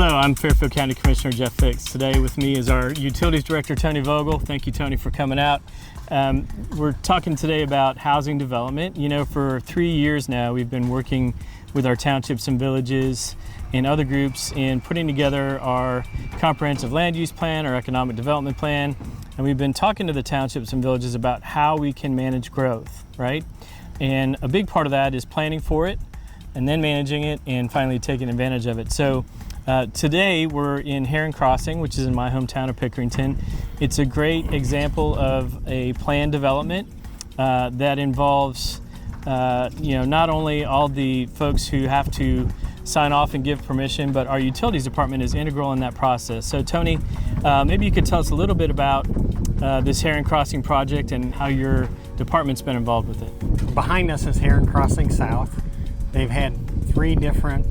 Hello, I'm Fairfield County Commissioner Jeff Fix. Today with me is our Utilities Director, Tony Vogel. Thank you, Tony, for coming out. We're talking today about housing development. You know, for 3 years now, we've been working with our townships and villages and other groups in putting together our comprehensive land use plan, our economic development plan, and we've been talking to the townships and villages about how we can manage growth, right? And a big part of that is planning for it, and then managing it, and finally taking advantage of it. So today we're in Heron Crossing, which is in my hometown of Pickerington. It's a great example of a planned development that involves not only all the folks who have to sign off and give permission, but our utilities department is integral in that process. So Tony, maybe you could tell us a little bit about this Heron Crossing project and how your department's been involved with it. Behind us is Heron Crossing South. They've had 3 different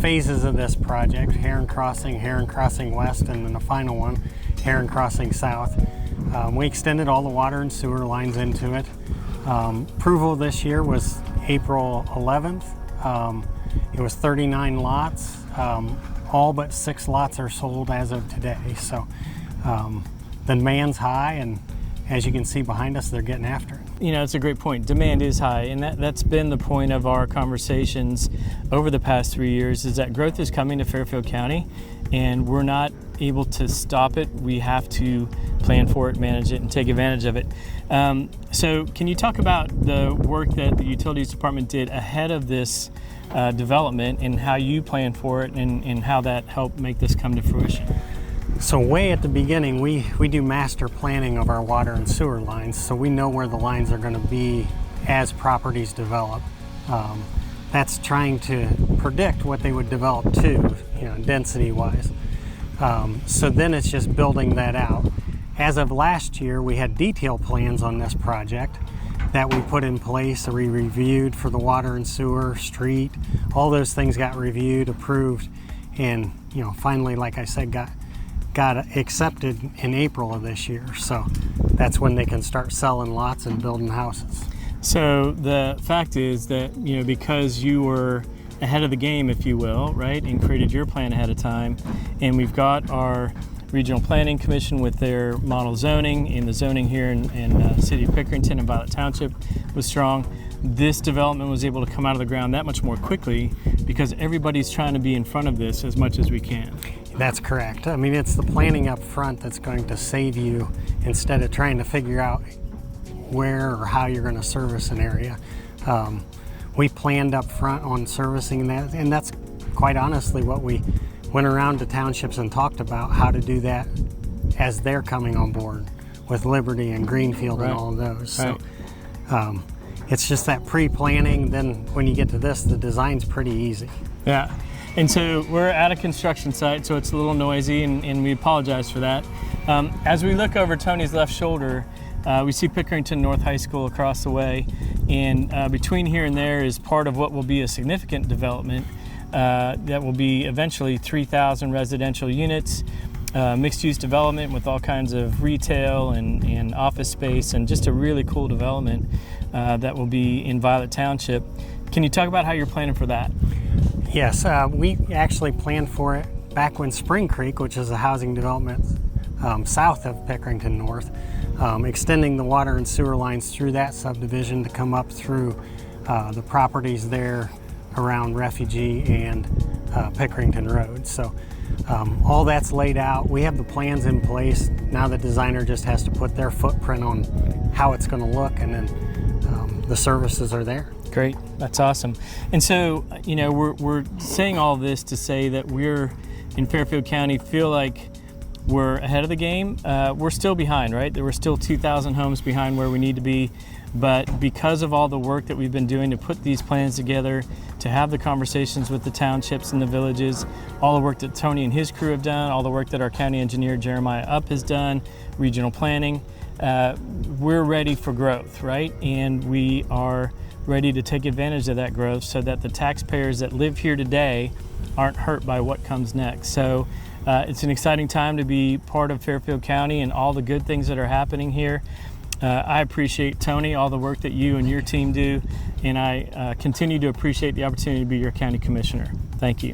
phases of this project: Heron Crossing West, and then the final one, Heron Crossing South. We extended all the water and sewer lines into it. Approval this year was April 11th. It was 39 lots. All but 6 lots are sold as of today. So the demand's high, and as you can see behind us, they're getting after it. You know, it's a great point. Demand is high, and that's been the point of our conversations over the past 3 years, is that growth is coming to Fairfield County, and we're not able to stop it. We have to plan for it, manage it, and take advantage of it. So can you talk about the work that the Utilities Department did ahead of this development, and how you planned for it, and how that helped make this come to fruition? So way at the beginning, we do master planning of our water and sewer lines, so we know where the lines are going to be as properties develop. That's trying to predict what they would develop to, density-wise. So then it's just building that out. As of last year, we had detailed plans on this project that we put in place, we reviewed for the water and sewer, street, all those things got reviewed, approved, and finally, like I said, got accepted in April of this year. So that's when they can start selling lots and building houses. So the fact is that, because you were ahead of the game, if you will, right, and created your plan ahead of time, and we've got our Regional Planning Commission with their model zoning, and the zoning here in City of Pickerington and Violet Township was strong. This development was able to come out of the ground that much more quickly because everybody's trying to be in front of this as much as we can. That's correct. I mean, it's the planning up front that's going to save you instead of trying to figure out where or how you're going to service an area. We planned up front on servicing that, and that's quite honestly what we went around to townships and talked about, how to do that as they're coming on board with Liberty and Greenfield, right, and all of those. Right. So it's just that pre-planning. Then when you get to this, the design's pretty easy. Yeah. And so we're at a construction site, so it's a little noisy, and we apologize for that. As we look over Tony's left shoulder, we see Pickerington North High School across the way, and between here and there is part of what will be a significant development that will be eventually 3,000 residential units, mixed-use development with all kinds of retail and office space, and just a really cool development that will be in Violet Township. Can you talk about how you're planning for that? Yes, we actually planned for it back when Spring Creek, which is a housing development south of Pickerington North, extending the water and sewer lines through that subdivision to come up through the properties there around Refugee and Pickerington Road. So all that's laid out. We have the plans in place. Now the designer just has to put their footprint on how it's going to look, and then the services are there. Great, that's awesome. And so, we're saying all this to say that we're in Fairfield County feel like we're ahead of the game. We're still behind, right? There were still 2,000 homes behind where we need to be, but because of all the work that we've been doing to put these plans together, to have the conversations with the townships and the villages, all the work that Tony and his crew have done, all the work that our county engineer Jeremiah Upp has done, regional planning, we're ready for growth, right? And we are ready to take advantage of that growth so that the taxpayers that live here today aren't hurt by what comes next. So it's an exciting time to be part of Fairfield County and all the good things that are happening here. I appreciate, Tony, all the work that you and your team do, and I continue to appreciate the opportunity to be your county commissioner. Thank you.